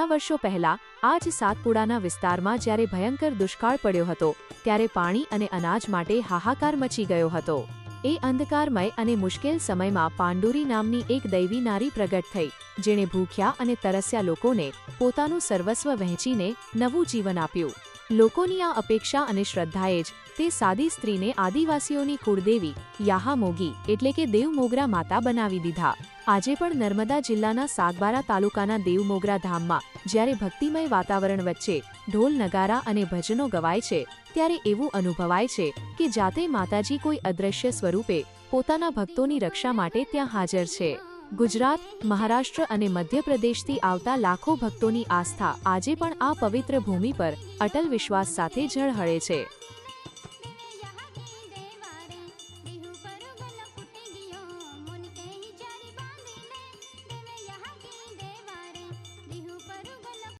વર્ષો પહેલા આ જ સાતપુડાના વિસ્તારમાં જ્યારે ભયંકર દુષ્કાળ પડ્યો હતો ત્યારે પાણી અને અનાજ માટે હાહાકાર મચી ગયો હતો। એ અંધકારમય અને મુશ્કેલ સમયમાં પાંડુરી નામની એક દૈવી નારી પ્રગટ થઈ, જેણે ભૂખ્યા અને તરસ્યા લોકોને પોતાનું સર્વસ્વ વહેંચીને નવું જીવન આપ્યું। લોકોની આ અપેક્ષા અને શ્રદ્ધાએ જ તે સાદી સ્ત્રીને આદિવાસીઓની કુળદેવી યાહામોગી એટલે કે દેવમોગરા માતા બનાવી દીધા। આજે પણ નર્મદા જિલ્લાના સાગબારા તાલુકાના દેવમોગરા ધામમાં જ્યારે ભક્તિમય વાતાવરણ વચ્ચે ઢોલ નગારા અને ભજનો ગવાય છે, ત્યારે એવું અનુભવાય છે કે જાતે માતાજી કોઈ અદૃશ્ય સ્વરૂપે પોતાના ભક્તોની રક્ષા માટે ત્યાં હાજર છે। ગુજરાત, મહારાષ્ટ્ર અને મધ્યપ્રદેશથી આવતા લાખો ભક્તોની આસ્થા આજે પણ આ પવિત્ર ભૂમિ પર અટલ વિશ્વાસ સાથે ઝળહળે છે।